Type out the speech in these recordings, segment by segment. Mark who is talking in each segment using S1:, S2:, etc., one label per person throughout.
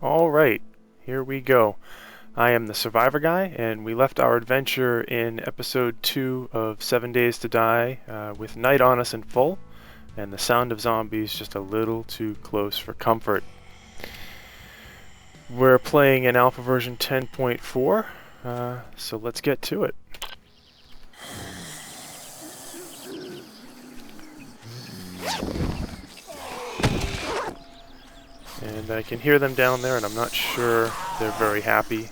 S1: Alright, here we go. I am the Survivor Guy, and we left our adventure in episode 2 of 7 Days to Die with night on us in full, and the sound of zombies just a little too close for comfort. We're playing in alpha version 10.4, so let's get to it. And I can hear them down there, and I'm not sure they're very happy.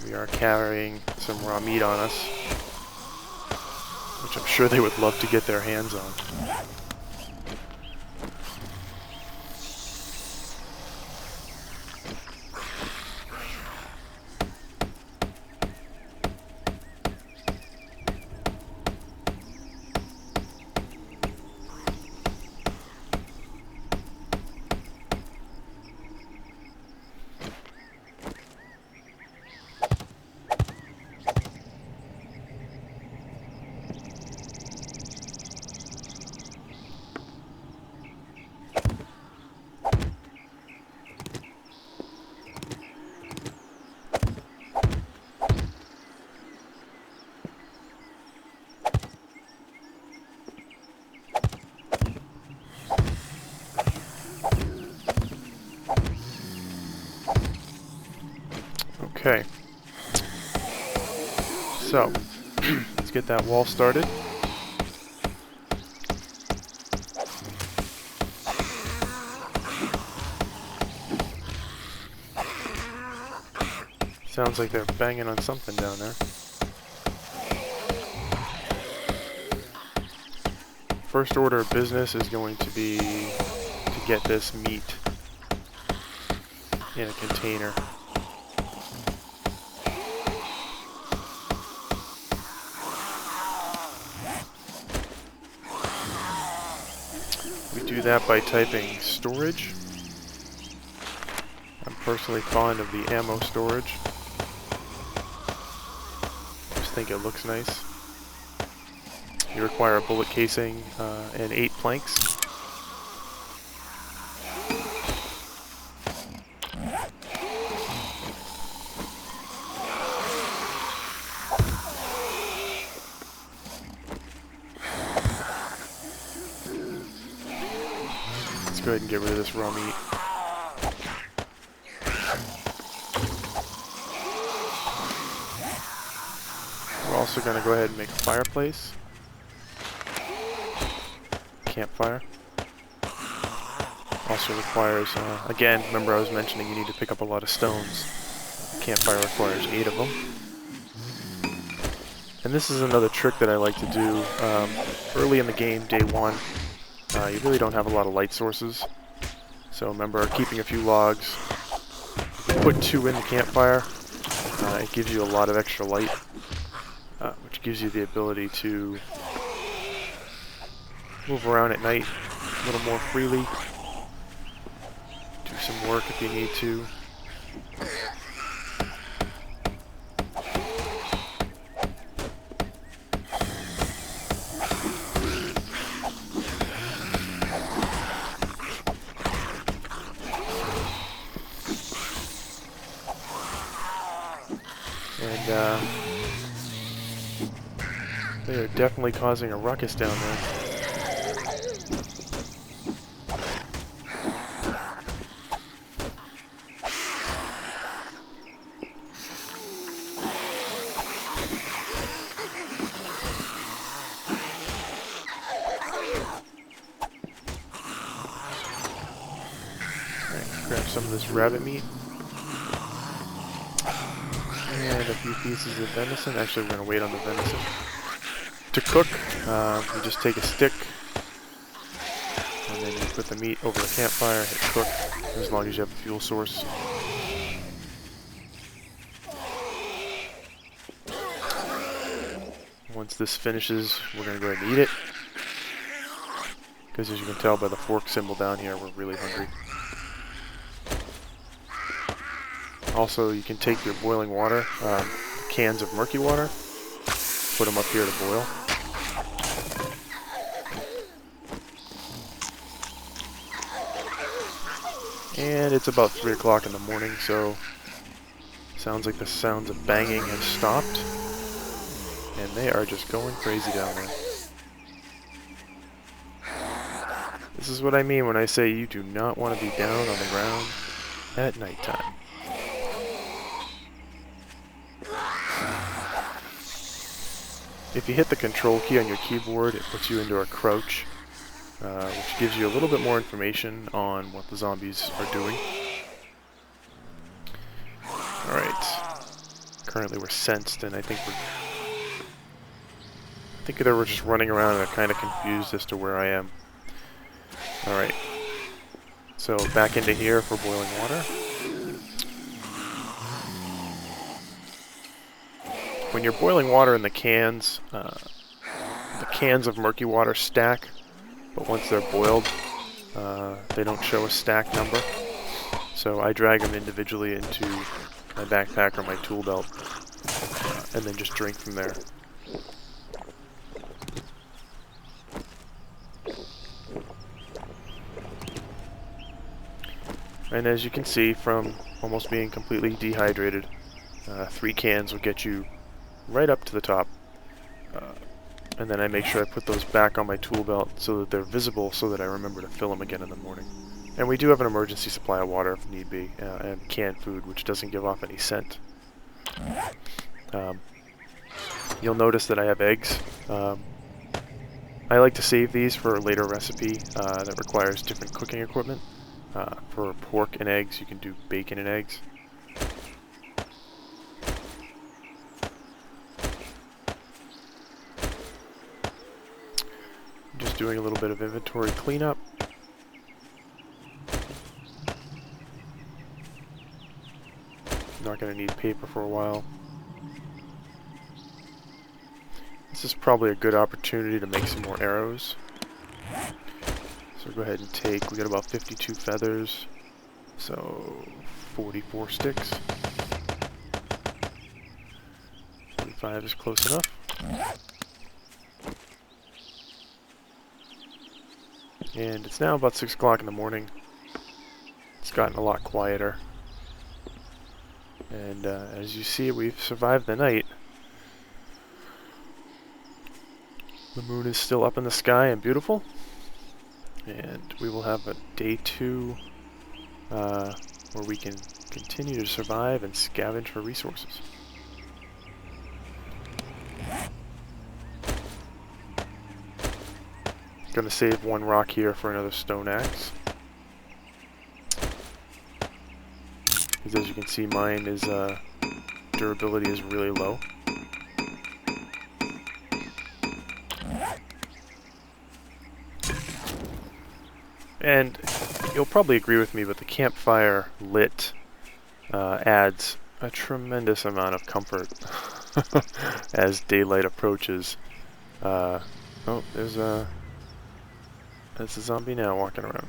S1: We are carrying some raw meat on us, which I'm sure they would love to get their hands on. Okay, so let's get that wall started. Sounds like they're banging on something down there. First order of business is going to be to get this meat in a container. We do that by typing storage. I'm personally fond of the ammo storage. Just think it looks nice. You require a bullet casing and 8 planks. Let's go ahead and get rid of this raw meat. We're also going to go ahead and make a fireplace. Campfire. Also requires, again, remember I was mentioning you need to pick up a lot of stones. Campfire requires 8 of them. And this is another trick that I like to do early in the game, day 1. You really don't have a lot of light sources. So remember, keeping a few logs. Put 2 in the campfire. It gives you a lot of extra light, which gives you the ability to move around at night a little more freely. Do some work if you need to. And they are definitely causing a ruckus down there. Grab some of this rabbit meat. And a few pieces of venison. Actually, we're going to wait on the venison. To cook, you just take a stick, and then you put the meat over the campfire, hit cook, as long as you have a fuel source. Once this finishes, we're going to go ahead and eat it. Because as you can tell by the fork symbol down here, we're really hungry. Also, you can take your boiling water, cans of murky water, put them up here to boil. And it's about 3 o'clock in the morning, so sounds like the sounds of banging have stopped. And they are just going crazy down there. This is what I mean when I say you do not want to be down on the ground at nighttime. If you hit the control key on your keyboard, it puts you into a crouch, which gives you a little bit more information on what the zombies are doing. Alright. Currently we're sensed, and I think they were just running around and are kind of confused as to where I am. Alright. So back into here for boiling water. When you're boiling water in the cans of murky water stack, but once they're boiled, they don't show a stack number. So I drag them individually into my backpack or my tool belt, and then just drink from there. And as you can see from almost being completely dehydrated, 3 cans will get you right up to the top. And then I make sure I put those back on my tool belt so that they're visible, so that I remember to fill them again in the morning. And we do have an emergency supply of water if need be, and canned food, which doesn't give off any scent. You'll notice that I have eggs. I like to save these for a later recipe that requires different cooking equipment. For pork and eggs, you can do bacon and eggs. Just doing a little bit of inventory cleanup. Not going to need paper for a while. This is probably a good opportunity to make some more arrows. So go ahead and take, we got about 52 feathers, so 44 sticks. 45 is close enough. And it's now about 6 o'clock in the morning. It's gotten a lot quieter. And as you see, we've survived the night. The moon is still up in the sky and beautiful. And we will have a day 2 where we can continue to survive and scavenge for resources. Gonna save 1 rock here for another stone axe. Because as you can see, mine is durability is really low. And you'll probably agree with me, but the campfire lit adds a tremendous amount of comfort as daylight approaches. Oh, there's a zombie now walking around.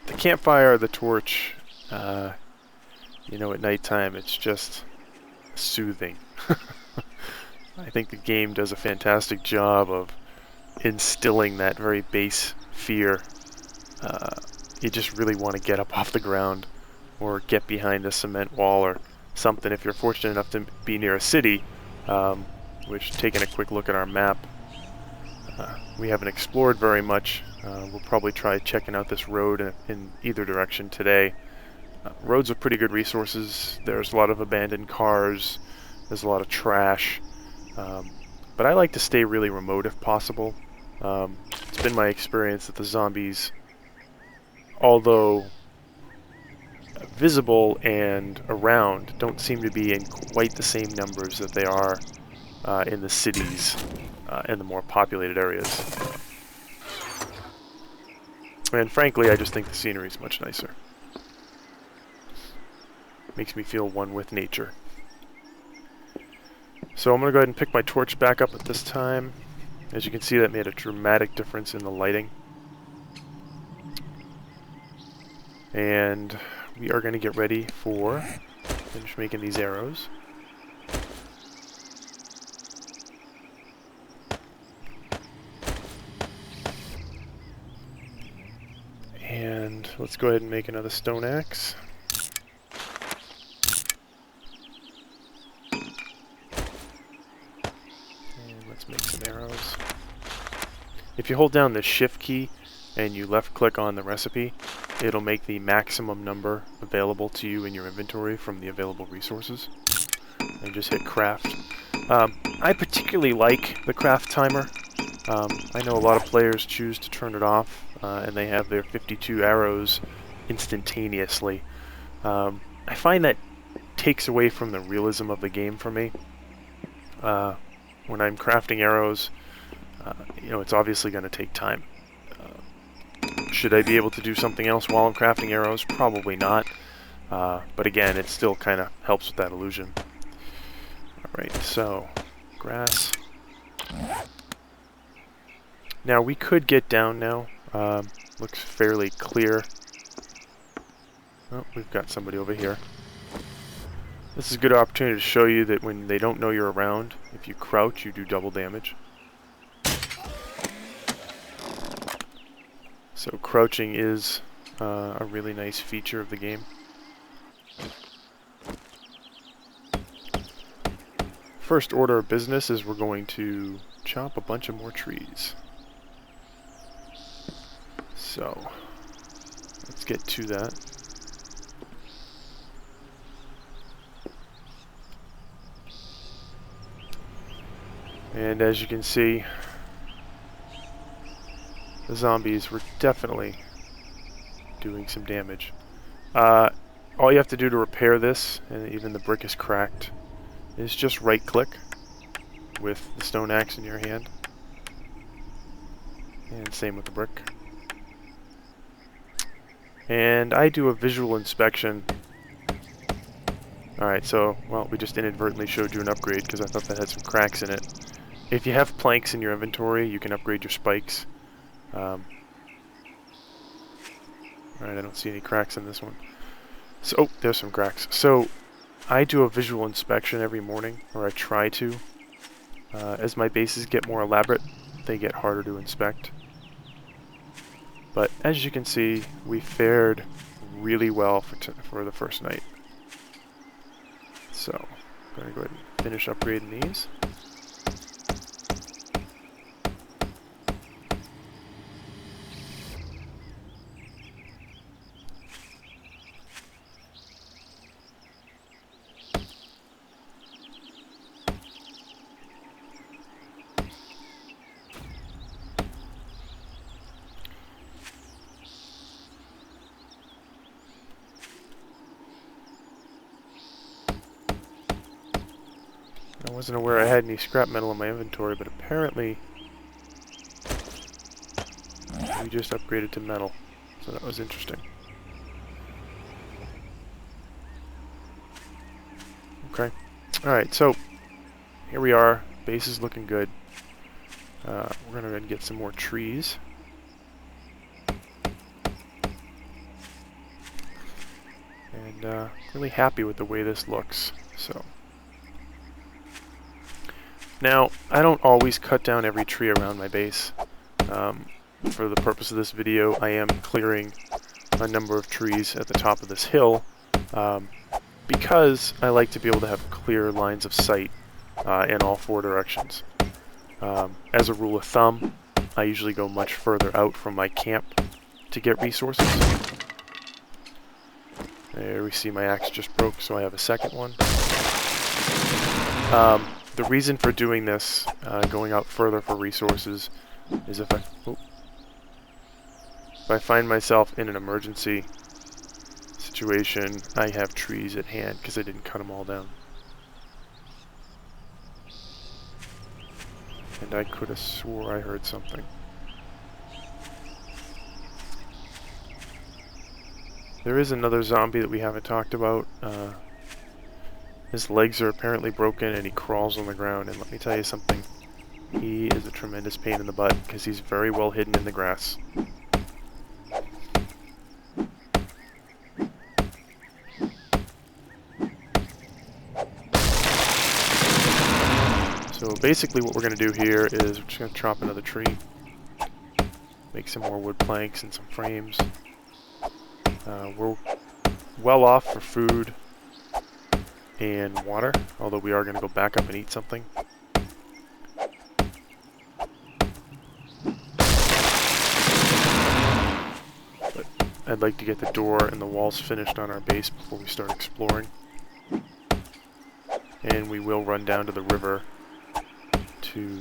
S1: The campfire, the torch, you know, at nighttime, it's just soothing. I think the game does a fantastic job of instilling that very base fear. You just really want to get up off the ground or get behind a cement wall or something if you're fortunate enough to be near a city, which, taking a quick look at our map, we haven't explored very much. We'll probably try checking out this road in either direction today. Roads are pretty good resources. There's a lot of abandoned cars. There's a lot of trash. But I like to stay really remote if possible. It's been my experience that the zombies, although visible and around, don't seem to be in quite the same numbers that they are in the cities and the more populated areas. And frankly, I just think the scenery is much nicer. Makes me feel one with nature. So I'm going to go ahead and pick my torch back up at this time. As you can see, that made a dramatic difference in the lighting. And we are going to get ready for finish making these arrows. let's go ahead and make another stone axe. And let's make some arrows. If you hold down the shift key and you left click on the recipe, it'll make the maximum number available to you in your inventory from the available resources. And just hit craft. I particularly like the craft timer. I know a lot of players choose to turn it off, and they have their 52 arrows instantaneously. I find that takes away from the realism of the game for me. When I'm crafting arrows, you know, it's obviously going to take time. Should I be able to do something else while I'm crafting arrows? Probably not. But again, it still kind of helps with that illusion. Alright, so grass. Now we could get down now. Looks fairly clear. Oh, we've got somebody over here. This is a good opportunity to show you that when they don't know you're around, if you crouch, you do double damage. So crouching is a really nice feature of the game. First order of business is we're going to chop a bunch of more trees. So, let's get to that. And as you can see, the zombies were definitely doing some damage. All you have to do to repair this, and even the brick is cracked, is just right click with the stone axe in your hand. And same with the brick. And I do a visual inspection. Alright, so, well, we just inadvertently showed you an upgrade because I thought that had some cracks in it. If you have planks in your inventory, you can upgrade your spikes. Alright, I don't see any cracks in this one. So, oh, there's some cracks. So, I do a visual inspection every morning, or I try to. As my bases get more elaborate, they get harder to inspect. But as you can see, we fared really well for the first night. So, I'm going to go ahead and finish upgrading these. I wasn't aware I had any scrap metal in my inventory, but apparently we just upgraded to metal, so that was interesting. Okay, alright, so here we are. Base is looking good. We're going to go and get some more trees. And really happy with the way this looks. So now, I don't always cut down every tree around my base. For the purpose of this video, I am clearing a number of trees at the top of this hill because I like to be able to have clear lines of sight in all four directions. As a rule of thumb, I usually go much further out from my camp to get resources. There we see my axe just broke, so I have a second one. The reason for doing this, going out further for resources, is if I find myself in an emergency situation, I have trees at hand because I didn't cut them all down. And I could have swore I heard something. There is another zombie that we haven't talked about. His legs are apparently broken and he crawls on the ground, and let me tell you something. He is a tremendous pain in the butt because he's very well hidden in the grass. So basically what we're going to do here is we're just going to chop another tree. Make some more wood planks and some frames. We're well off for food and water, although we are going to go back up and eat something. But I'd like to get the door and the walls finished on our base before we start exploring. And we will run down to the river to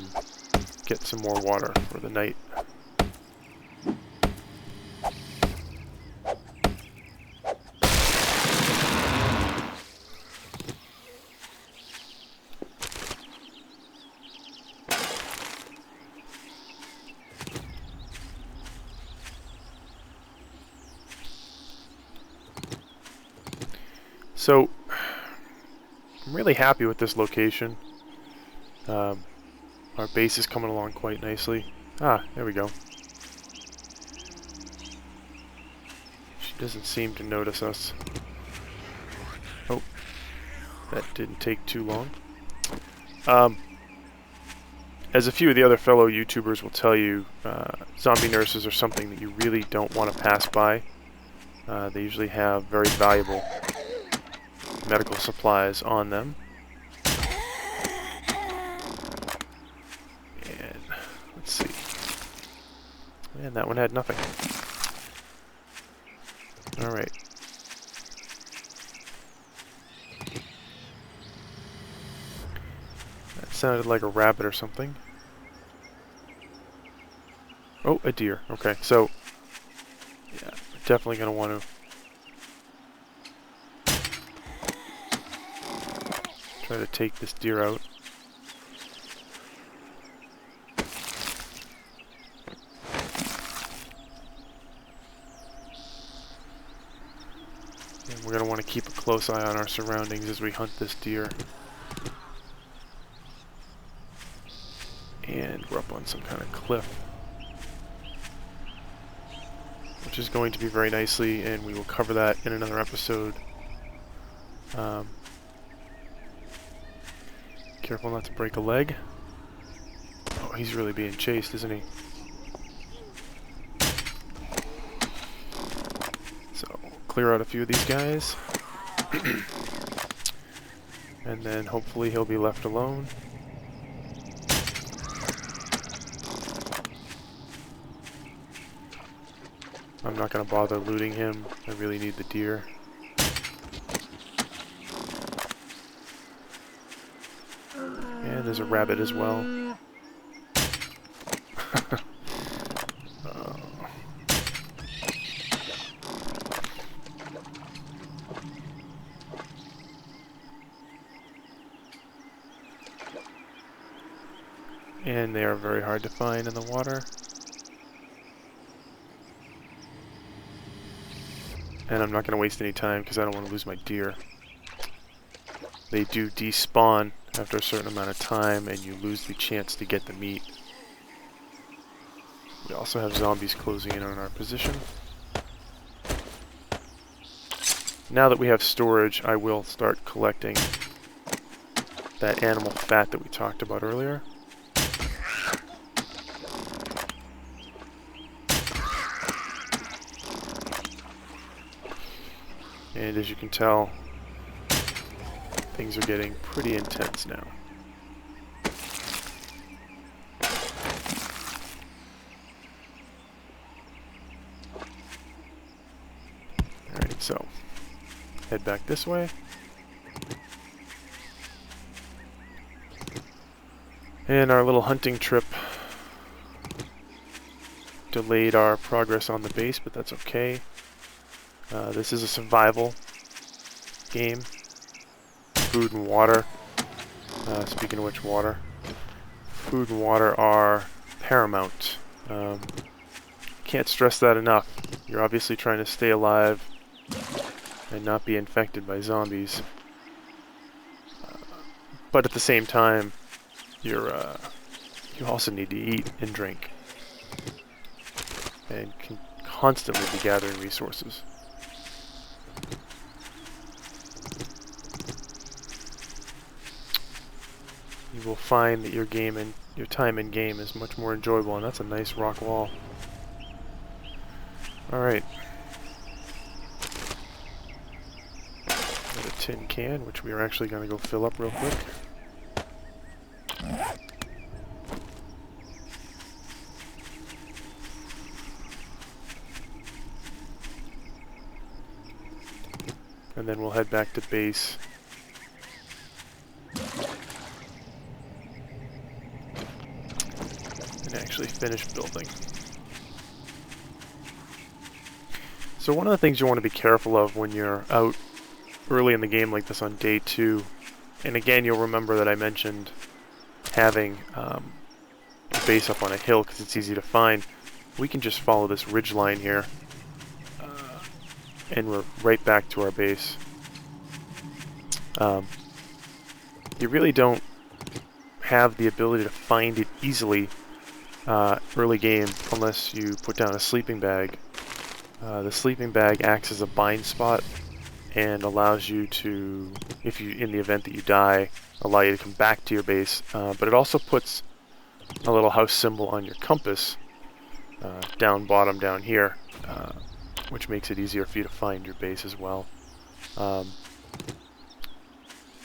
S1: get some more water for the night. So, I'm really happy with this location. Our base is coming along quite nicely. Ah, there we go. She doesn't seem to notice us. Oh, that didn't take too long. As a few of the other fellow YouTubers will tell you, zombie nurses are something that you really don't want to pass by. They usually have very valuable medical supplies on them. And let's see. And that one had nothing. Alright. That sounded like a rabbit or something. Oh, a deer. Okay, so yeah, definitely going to want to try to take this deer out. And we're going to want to keep a close eye on our surroundings as we hunt this deer. And we're up on some kind of cliff, which is going to be very nicely, and we will cover that in another episode. Careful not to break a leg. Oh, he's really being chased, isn't he? So, we'll clear out a few of these guys. And then hopefully he'll be left alone. I'm not going to bother looting him. I really need the deer. And there's a rabbit as well. And they are very hard to find in the water. And I'm not going to waste any time because I don't want to lose my deer. They do despawn after a certain amount of time, and you lose the chance to get the meat. We also have zombies closing in on our position. Now that we have storage, I will start collecting that animal fat that we talked about earlier. And as you can tell, things are getting pretty intense now. Alright, so head back this way. And our little hunting trip delayed our progress on the base, but that's okay. This is a survival game. Food and water. Speaking of which, water. Food and water are paramount. Can't stress that enough. You're obviously trying to stay alive and not be infected by zombies. But at the same time, you also need to eat and drink. And can constantly be gathering resources. You will find that your time in game is much more enjoyable, and that's a nice rock wall. Alright. tin can, which we are actually going to go fill up real quick. And then we'll head back to base. And actually finish building. So one of the things you want to be careful of when you're out early in the game like this on day 2, and again you'll remember that I mentioned having a base up on a hill because it's easy to find. We can just follow this ridge line here and we're right back to our base. You really don't have the ability to find it easily early game unless you put down a sleeping bag. The sleeping bag acts as a bind spot and allows you to, if you, in the event that you die, allow you to come back to your base. But it also puts a little house symbol on your compass down bottom down here, which makes it easier for you to find your base as well. But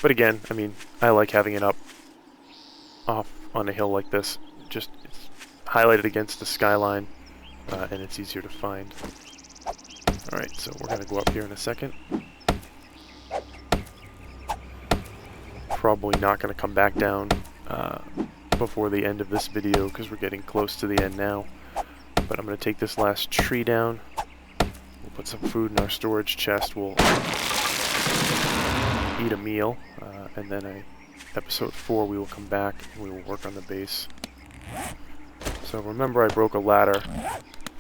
S1: again, I mean, I like having it up off on a hill like this. Just it's highlighted against the skyline, and it's easier to find. Alright, so we're going to go up here in a second. Probably not going to come back down before the end of this video because we're getting close to the end now. But I'm going to take this last tree down. We'll put some food in our storage chest. We'll eat a meal, and then episode 4 we will come back and we will work on the base. So remember I broke a ladder.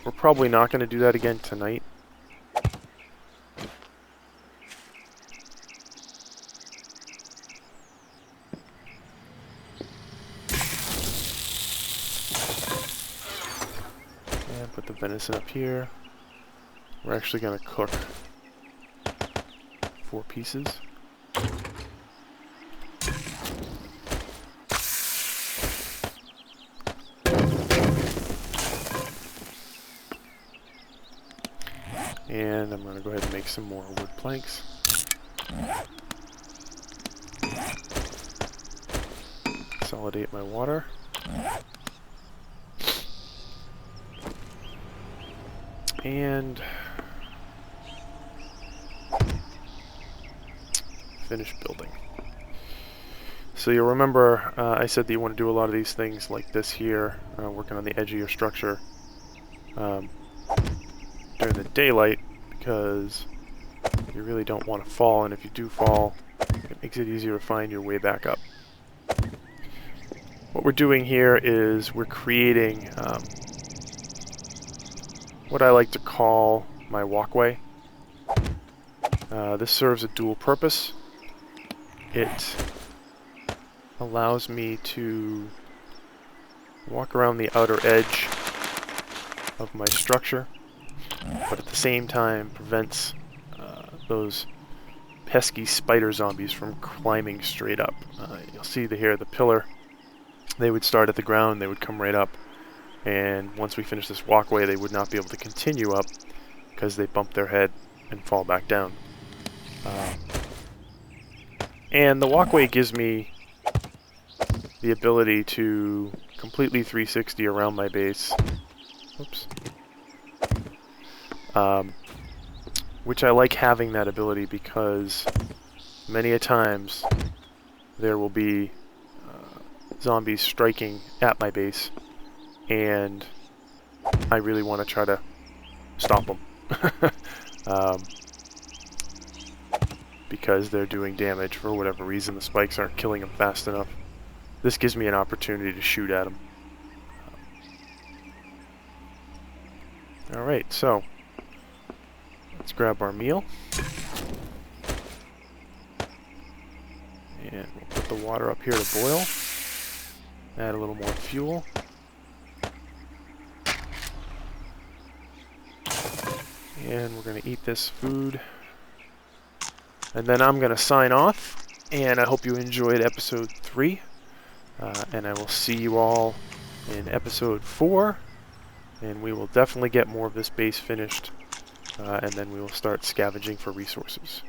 S1: We're probably not going to do that again tonight. And put the venison up here. We're actually going to cook 4 pieces. And I'm going to go ahead and make some more wood planks. Consolidate my water. And finish building. So you'll remember I said that you want to do a lot of these things like this here, working on the edge of your structure during the daylight, because you really don't want to fall, and if you do fall, it makes it easier to find your way back up. What we're doing here is we're creating what I like to call my walkway. This serves a dual purpose. It allows me to walk around the outer edge of my structure, but at the same time prevents those pesky spider zombies from climbing straight up. You'll see here the pillar, they would start at the ground, they would come right up, and once we finish this walkway they would not be able to continue up because they bump their head and fall back down. And the walkway gives me the ability to completely 360 around my base. Oops. Which I like having that ability because many a times there will be zombies striking at my base, and I really want to try to stop them because they're doing damage for whatever reason. The spikes aren't killing them fast enough. This gives me an opportunity to shoot at them. Alright, so let's grab our meal. And we'll put the water up here to boil. Add a little more fuel. And we're going to eat this food. And then I'm going to sign off. And I hope you enjoyed episode 3. And I will see you all in episode 4. And we will definitely get more of this base finished. And then we will start scavenging for resources.